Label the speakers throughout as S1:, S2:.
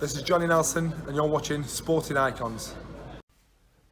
S1: This is Johnny Nelson, and you're watching Sporting Icons.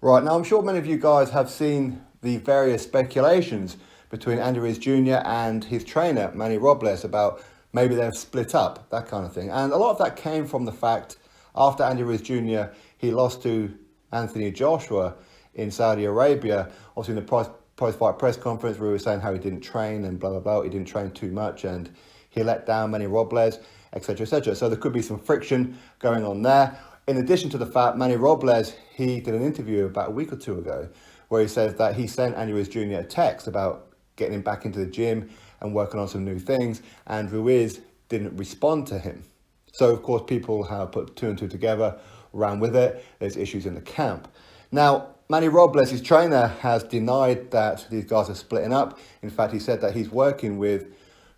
S2: Right, now I'm sure many of you guys have seen the various speculations between Andy Ruiz Jr. and his trainer, Manny Robles, about maybe they've split up, that kind of thing. And a lot of that came from the fact, after Andy Ruiz Jr., he lost to Anthony Joshua in Saudi Arabia. Obviously in the post-fight press conference, Ruiz was saying how he didn't train and blah, blah, blah. He didn't train too much and he let down Manny Robles, etc., etc. So there could be some friction going on there. In addition to the fact, Manny Robles, he did an interview about a week or two ago where he says that he sent Andy Ruiz Jr. a text about getting him back into the gym and working on some new things, and Ruiz didn't respond to him. So, of course, people have put two and two together, ran with it. There's issues in the camp. Now, Manny Robles, his trainer, has denied that these guys are splitting up. In fact, he said that he's working with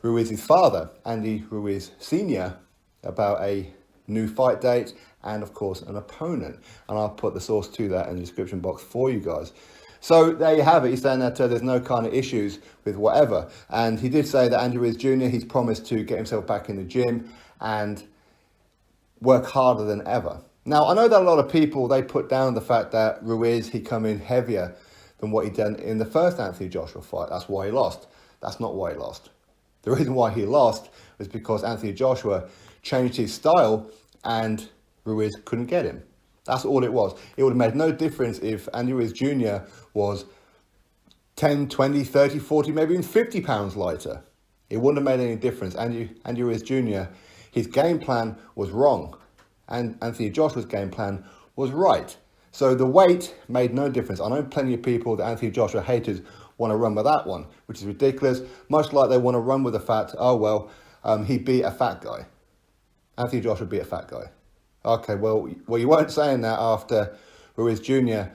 S2: Ruiz's father, Andy Ruiz Sr., about a new fight date and, of course, an opponent. And I'll put the source to that in the description box for you guys. So there you have it. He's saying that there's no kind of issues with whatever. And he did say that Andy Ruiz Jr., he's promised to get himself back in the gym and work harder than ever. Now, I know that a lot of people, they put down the fact that Ruiz, he come in heavier than what he done in the first Anthony Joshua fight. That's why he lost. That's not why he lost. The reason why he lost was because Anthony Joshua changed his style and Ruiz couldn't get him. That's all it was. It would have made no difference if Andy Ruiz Jr. was 10, 20, 30, 40, maybe even 50 pounds lighter. It wouldn't have made any difference. Andy Ruiz Jr., his game plan was wrong. And Anthony Joshua's game plan was right. So the weight made no difference. I know plenty of people, the Anthony Joshua haters, want to run with that one, which is ridiculous. Much like they want to run with the fact, he beat a fat guy. Anthony Joshua beat a fat guy. Okay, well, you weren't saying that after Ruiz Jr.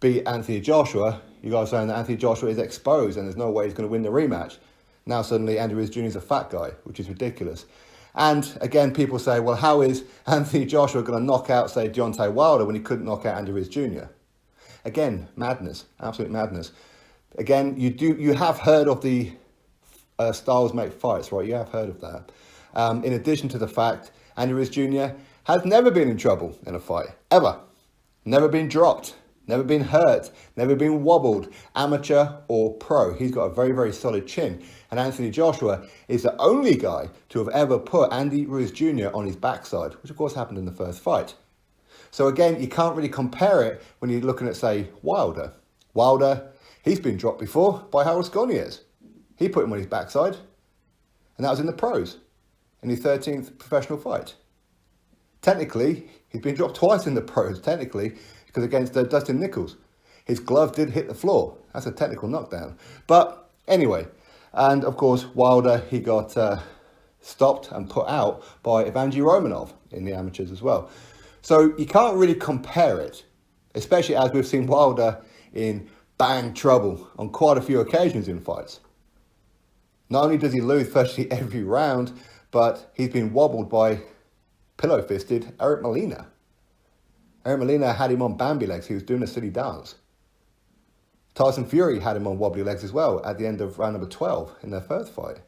S2: beat Anthony Joshua. You guys are saying that Anthony Joshua is exposed and there's no way he's going to win the rematch. Now suddenly Andy Ruiz Jr. is a fat guy, which is ridiculous. And again, people say, well, how is Anthony Joshua going to knock out, say, Deontay Wilder when he couldn't knock out Andy Ruiz Jr.? Again, madness, absolute madness. Again, you have heard of the styles make fights, right? You have heard of that. In addition to the fact, Andy Ruiz Jr. has never been in trouble in a fight, ever. Never been dropped, never been hurt, never been wobbled, amateur or pro. He's got a very, very solid chin. And Anthony Joshua is the only guy to have ever put Andy Ruiz Jr. on his backside, which of course happened in the first fight. So again, you can't really compare it when you're looking at, say, Wilder. Wilder, he's been dropped before by Harold Sconiers. He put him on his backside, and that was in the pros, in his 13th professional fight. Technically, he's been dropped twice in the pros, technically, because against Dustin Nichols. His glove did hit the floor. That's a technical knockdown. But anyway, and of course, Wilder, he got stopped and put out by Evangelos Romanov in the amateurs as well. So you can't really compare it, especially as we've seen Wilder in bang trouble on quite a few occasions in fights. Not only does he lose virtually every round, but he's been wobbled by pillow-fisted Eric Molina. Eric Molina had him on Bambi legs. He was doing a silly dance. Tyson Fury had him on wobbly legs as well at the end of round number 12 in their first fight.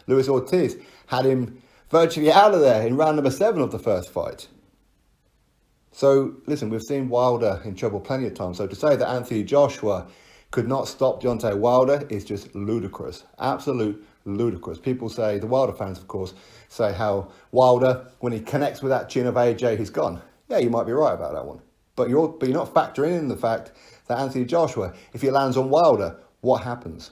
S2: Luis Ortiz had him virtually out of there in round number 7 of the first fight. So, listen, we've seen Wilder in trouble plenty of times. So to say that Anthony Joshua could not stop Deontay Wilder is just ludicrous. Absolute ludicrous. People say, the Wilder fans, of course, say how Wilder, when he connects with that chin of AJ, he's gone. Yeah, you might be right about that one. But you're not factoring in the fact that Anthony Joshua, if he lands on Wilder, what happens?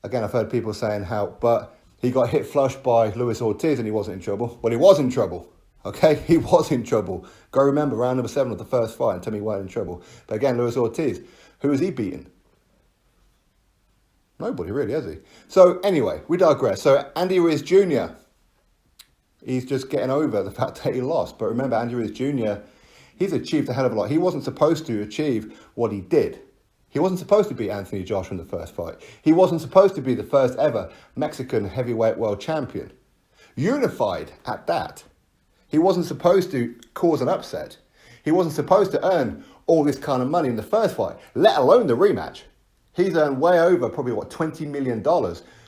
S2: Again, I've heard people saying but he got hit flush by Luis Ortiz and he wasn't in trouble. Well, he was in trouble. Okay, he was in trouble. Go remember round number 7 of the first fight and tell me he weren't in trouble. But again, Luis Ortiz, who has he beaten? Nobody really, has he? So anyway, we digress. So Andy Ruiz Jr., he's just getting over the fact that he lost. But remember, Andy Ruiz Jr., he's achieved a hell of a lot. He wasn't supposed to achieve what he did. He wasn't supposed to beat Anthony Joshua in the first fight. He wasn't supposed to be the first ever Mexican heavyweight world champion. Unified at that. He wasn't supposed to cause an upset. He wasn't supposed to earn all this kind of money in the first fight, let alone the rematch. He's earned way over probably, $20 million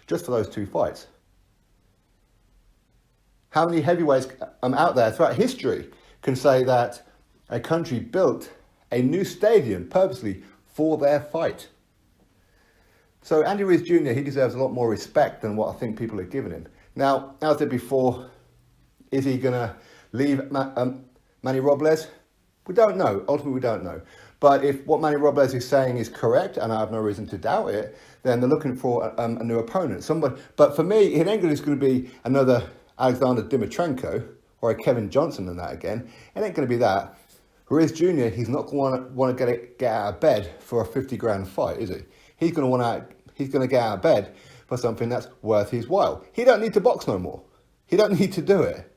S2: just for those 2 fights. How many heavyweights out there throughout history can say that a country built a new stadium purposely for their fight? So Andy Ruiz Jr., he deserves a lot more respect than what I think people are giving him. Now, as I said before, is he going to leave Manny Robles? We don't know. Ultimately, we don't know. But if what Manny Robles is saying is correct, and I have no reason to doubt it, then they're looking for a new opponent. But for me, it ain't going to be another Alexander Dimitrenko or a Kevin Johnson and that again. It ain't going to be that. Ruiz Jr., he's not going to want to get out of bed for a 50 grand fight, is he? He's going to get out of bed for something that's worth his while. He don't need to box no more. He don't need to do it.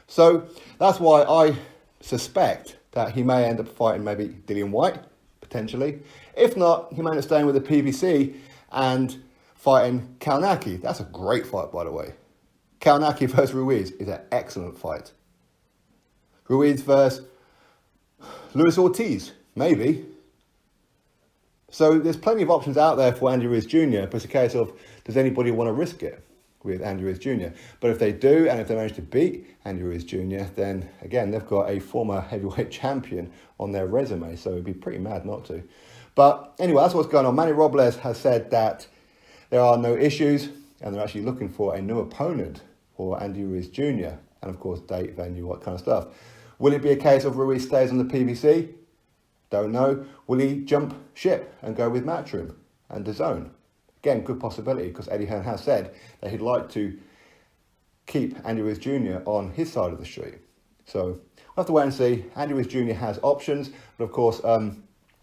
S2: So that's why I suspect that he may end up fighting maybe Dillian White, potentially. If not, he may end up staying with the PBC and fighting Kalnaki. That's a great fight, by the way. Kalnaki versus Ruiz is an excellent fight. Ruiz versus Luis Ortiz, maybe. So there's plenty of options out there for Andy Ruiz Jr., but it's a case of, does anybody want to risk it with Andy Ruiz Jr.? But if they do, and if they manage to beat Andy Ruiz Jr., then again, they've got a former heavyweight champion on their resume, so it'd be pretty mad not to. But anyway, that's what's going on. Manny Robles has said that there are no issues, and they're actually looking for a new opponent for Andy Ruiz Jr., and of course, date, venue, what kind of stuff. Will it be a case of Ruiz stays on the PBC? Don't know. Will he jump ship and go with Matchroom and DAZN? Again, good possibility, because Eddie Hearn has said that he'd like to keep Andy Ruiz Jr. on his side of the street. So we'll have to wait and see. Andy Ruiz Jr. has options, but of course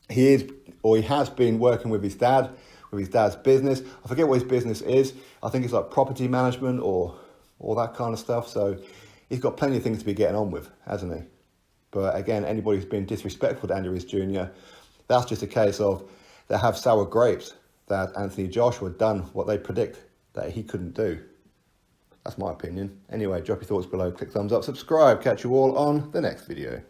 S2: he has been working with his dad's business. I forget what his business is. I think it's like property management or all that kind of stuff. So he's got plenty of things to be getting on with, hasn't he? But again, anybody who's been disrespectful to Andy Ruiz Jr., that's just a case of they have sour grapes, that Anthony Joshua done what they predict that he couldn't do. That's my opinion. Anyway, drop your thoughts below, click thumbs up, subscribe. Catch you all on the next video.